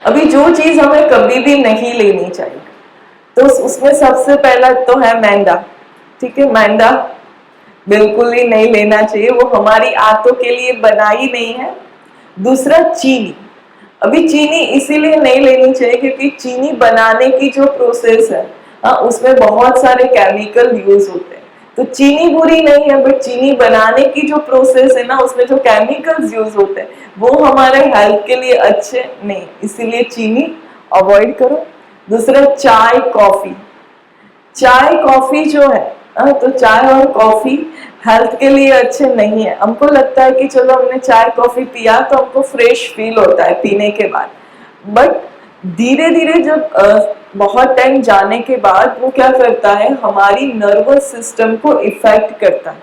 अभी जो चीज हमें कभी भी नहीं लेनी चाहिए, तो उसमें सबसे पहला तो है मैदा। ठीक है, मैदा बिल्कुल ही नहीं लेना चाहिए, वो हमारी आंतों के लिए बना ही नहीं है। दूसरा चीनी, अभी चीनी इसीलिए नहीं लेनी चाहिए क्योंकि चीनी बनाने की जो प्रोसेस है, उसमें बहुत सारे केमिकल यूज होते हैं। तो चीनी बुरी नहीं है, बट चीनी बनाने की जो प्रोसेस है ना, उसमें जो केमिकल्स यूज होते हैं वो हमारे हेल्थ के लिए अच्छे नहीं, इसीलिए चीनी अवॉइड करो। दूसरा चाय कॉफी, चाय कॉफी जो है, तो चाय और कॉफी हेल्थ के लिए अच्छे नहीं है। हमको लगता है कि चलो हमने चाय कॉफी पिया तो हमको फ्रेश फील होता है पीने के बाद, बट धीरे धीरे जब बहुत टाइम जाने के बाद वो क्या करता है, हमारी नर्वस सिस्टम को इफेक्ट करता है।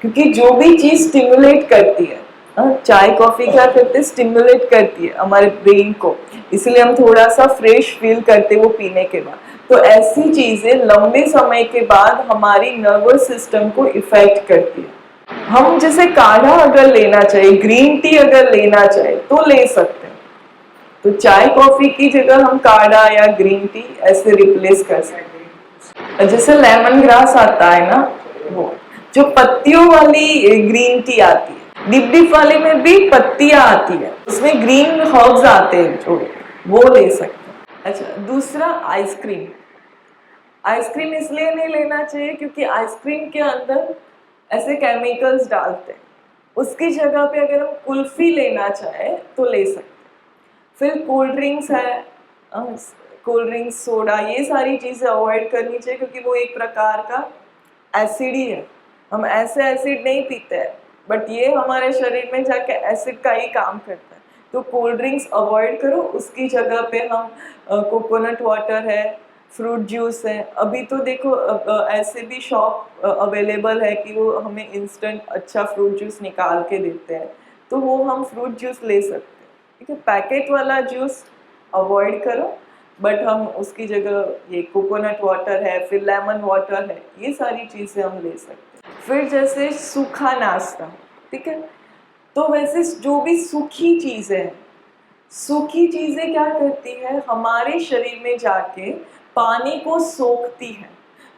क्योंकि जो भी चीज स्टिमुलेट करती है, चाय कॉफी क्या करते हैं, स्टिमुलेट करती है हमारे ब्रेन को, इसलिए हम थोड़ा सा फ्रेश फील करते हैं वो पीने के बाद। तो ऐसी चीजें लंबे समय के बाद हमारी नर्वस सिस्टम को इफेक्ट करती है। हम जैसे काढ़ा अगर लेना चाहिए, ग्रीन टी अगर लेना चाहे तो ले सकते हैं, तो चाय कॉफी की जगह हम काढ़ा या ग्रीन टी ऐसे रिप्लेस कर सकते हैं। जैसे लेमन ग्रास आता है ना, वो जो पत्तियों वाली ग्रीन टी आती है, डिप डिप वाले में भी पत्तियां आती है, उसमें ग्रीन हर्ब्स आते हैं जो, वो ले सकते हैं। अच्छा, दूसरा आइसक्रीम, आइसक्रीम इसलिए नहीं लेना चाहिए क्योंकि आइसक्रीम के अंदर ऐसे केमिकल्स डालते हैं। उसकी जगह पे अगर हम कुल्फी लेना चाहे तो ले सकते हैं। फिर कोल्ड ड्रिंक्स है, कोल्ड ड्रिंक्स सोडा, ये सारी चीजें अवॉइड करनी चाहिए क्योंकि वो एक प्रकार का एसिड ही है। हम ऐसे एसिड नहीं पीते हैं, बट ये हमारे शरीर में जाके एसिड का ही काम करता है। तो कोल्ड ड्रिंक्स अवॉइड करो, उसकी जगह पे हम कोकोनट वाटर है, फ्रूट जूस है। अभी तो देखो ऐसे भी शॉप अवेलेबल है कि वो हमें इंस्टेंट अच्छा फ्रूट जूस निकाल के देते हैं, तो वो हम फ्रूट जूस ले सकते हैं। ठीक है, पैकेट वाला जूस अवॉइड करो, बट हम उसकी जगह ये कोकोनट वाटर है, फिर लेमन वाटर है, ये सारी चीजें हम ले सकते हैं। फिर जैसे सूखा नाश्ता, ठीक है, तो वैसे जो भी सूखी चीजें हैं, सूखी चीजें क्या करती है, हमारे शरीर में जाके पानी को सोखती है,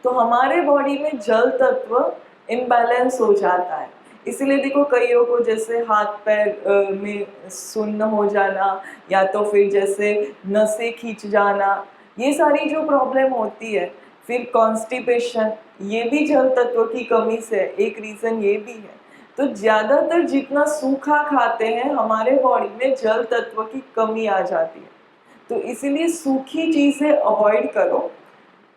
तो हमारे बॉडी में जल तत्व इम्बैलेंस हो जाता है। इसीलिए देखो कईयों को जैसे हाथ पैर में सुन्न हो जाना, या तो फिर जैसे नसें खींच जाना, ये सारी जो प्रॉब्लम होती है। फिर कॉन्स्टिपेशन, ये भी जल तत्व की कमी से एक रीजन ये भी है। तो ज्यादातर जितना सूखा खाते हैं हमारे बॉडी में जल तत्व की कमी आ जाती है, तो इसीलिए सूखी चीजें अवॉइड करो,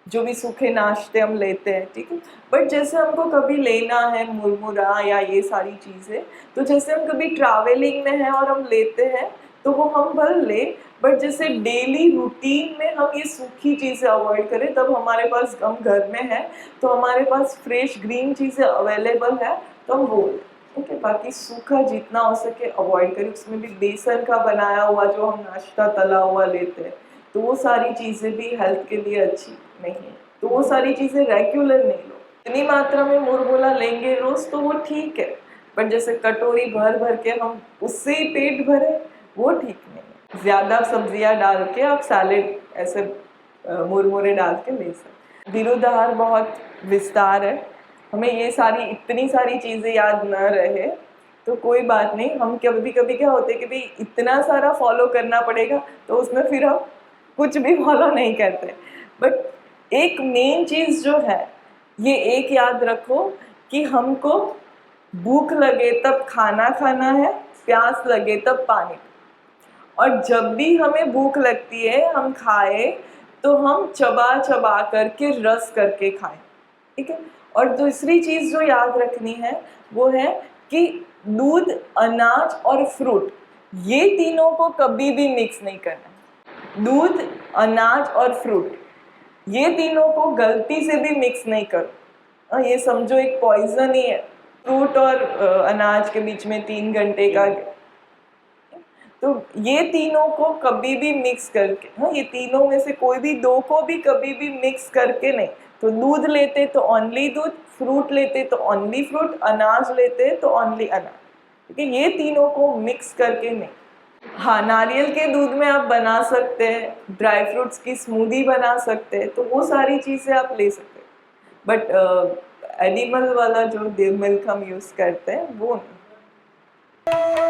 जो भी सूखे नाश्ते हम लेते हैं। ठीक है, बट जैसे हमको कभी लेना है मुरमुरा या ये सारी चीजें, तो जैसे हम कभी ट्रैवलिंग में हैं और हम लेते हैं तो वो हम भर ले, बट जैसे डेली रूटीन में हम ये सूखी चीजें अवॉइड करें, तब हमारे पास, हम घर में है तो हमारे पास फ्रेश ग्रीन चीजें अवेलेबल है तो हम वो लें। ठीक है, बाकी सूखा जितना हो सके अवॉइड करें। उसमें भी बेसन का बनाया हुआ जो हम नाश्ता तला हुआ लेते हैं, तो वो सारी चीजें भी हेल्थ के लिए अच्छी नहीं है, तो वो सारी चीजें रेगुलर नहीं लो। इतनी मात्रा में मुरमुरा लेंगे रोज तो वो ठीक है, बट जैसे कटोरी भर भर के हम उससे ही पेट भरे, वो ठीक नहीं है। ज्यादा सब्जियां डाल के आप सैलेड ऐसे मुरमुरे डाल के ले सकते। विरुद्धाहार बहुत विस्तार है, हमें ये सारी इतनी सारी चीजें याद न रहे तो कोई बात नहीं। हम कभी कभी क्या होते हैं कि भाई इतना सारा फॉलो करना पड़ेगा, तो उसमें फिर हम कुछ भी फॉलो नहीं करते। बट एक मेन चीज जो है, ये एक याद रखो कि हमको भूख लगे तब खाना खाना है, प्यास लगे तब पानी। और जब भी हमें भूख लगती है हम खाए तो हम चबा चबा करके रस करके खाएं। ठीक है, और दूसरी चीज जो याद रखनी है वो है कि दूध, अनाज और फ्रूट, ये तीनों को कभी भी मिक्स नहीं करना। दूध, अनाज और फ्रूट, ये तीनों को गलती से भी मिक्स नहीं करो। ये समझो एक पॉइजन ही है। फ्रूट और अनाज के बीच में 3 घंटे का, तो ये तीनों को कभी भी मिक्स करके, हाँ, ये तीनों में से कोई भी दो को भी कभी भी मिक्स करके नहीं। तो दूध लेते तो ओनली दूध, फ्रूट लेते तो ओनली फ्रूट, अनाज लेते तो ओनली अनाज। ठीक है, ये तीनों को मिक्स करके नहीं। हाँ, नारियल के दूध में आप बना सकते हैं, ड्राई फ्रूट्स की स्मूदी बना सकते हैं, तो वो सारी चीज़ें आप ले सकते हैं, बट एनिमल वाला जो मिल्क हम यूज़ करते हैं वो नहीं।